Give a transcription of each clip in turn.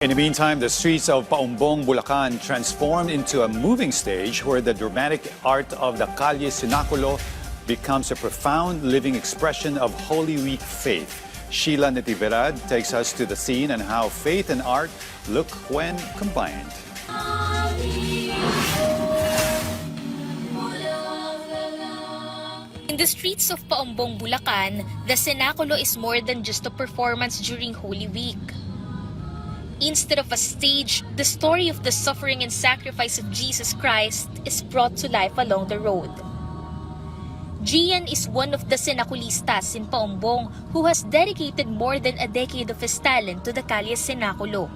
In the meantime, the streets of Paumbong, Bulacan transformed into a moving stage where the dramatic art of the Calle Sinaculo becomes a profound living expression of Holy Week faith. Sheila Natividad takes us to the scene and how faith and art look when combined. In the streets of Paumbong, Bulacan, the Cenaculo is more than just a performance during Holy Week. Instead of a stage, the story of the suffering and sacrifice of Jesus Christ is brought to life along the road. Gian is one of the Cenaculistas in Paumbong who has dedicated more than a decade of his talent to the Calle Cenaculo.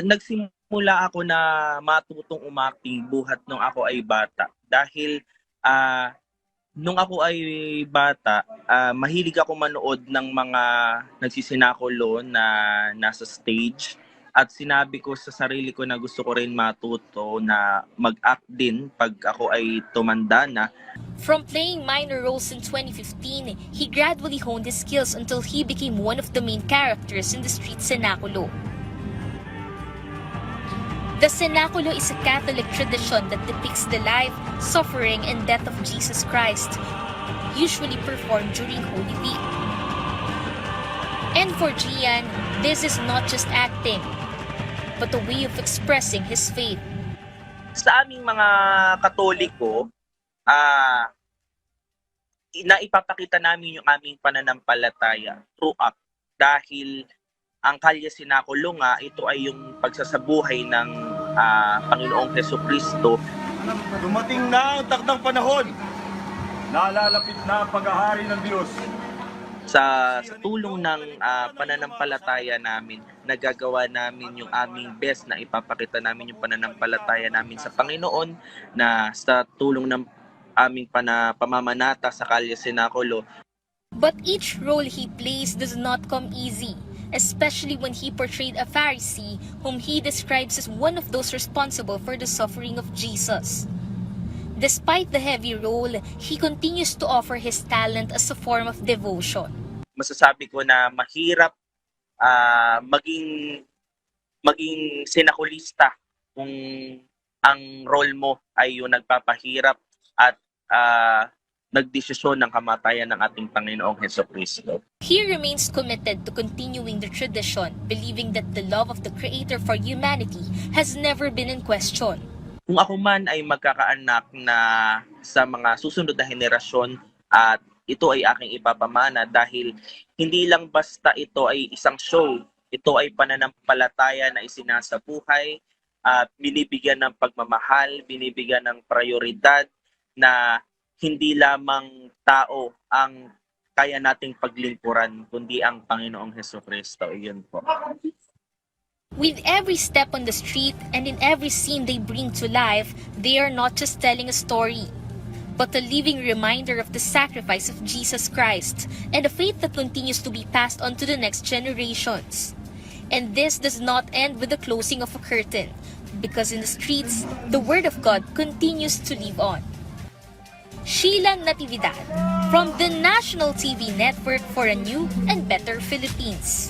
Nagsimula ako na matutong umacting buhat nung ako ay bata dahil nung ako ay bata, mahilig ako manood ng mga nagsisinakulo na nasa stage at sinabi ko sa sarili ko na gusto ko rin matuto na mag-act din pag ako ay tumanda na. From playing minor roles in 2015, he gradually honed his skills until he became one of the main characters in the street Cenaculo. The Cenaculo is a Catholic tradition that depicts the life, suffering, and death of Jesus Christ, usually performed during Holy Week. And for Gian, this is not just acting, but a way of expressing his faith. Sa aming mga Katoliko, naipapakita namin yung aming pananampalataya through act dahil ang Calle Sinaculo nga, ito ay yung pagsasabuhay ng Panginoong Jesucristo. Dumating na ang takdang panahon. Nalalapit na ang paghahari ng Diyos. Sa tulong ng pananampalataya namin, nagagawa namin yung aming best na ipapakita namin yung pananampalataya namin sa Panginoon na sa tulong ng aming pamamanata sa Calle Sinaculo. But each role he plays does not come easy, especially when he portrayed a Pharisee whom he describes as one of those responsible for the suffering of Jesus. Despite the heavy role, he continues to offer his talent as a form of devotion. Masasabi ko na mahirap maging sinakulista kung ang role mo ay yung nagpapahirap at nagdesisyon ng kamatayan ng ating Panginoong Jesucristo. He remains committed to continuing the tradition, believing that the love of the Creator for humanity has never been in question. Kung ako man ay magkakaanak na sa mga susunod na henerasyon at ito ay aking ipapamana dahil hindi lang basta ito ay isang show, ito ay pananampalataya na isinasabuhay at binibigyan ng pagmamahal, binibigyan ng prioridad na hindi lamang tao ang kaya nating paglingkuran, kundi ang Panginoong Jesucristo. Iyon po. With every step on the street and in every scene they bring to life, they are not just telling a story, but a living reminder of the sacrifice of Jesus Christ and a faith that continues to be passed on to the next generations. And this does not end with the closing of a curtain, because in the streets, the Word of God continues to live on. Sheila Natividad from the National TV Network for a New and Better Philippines.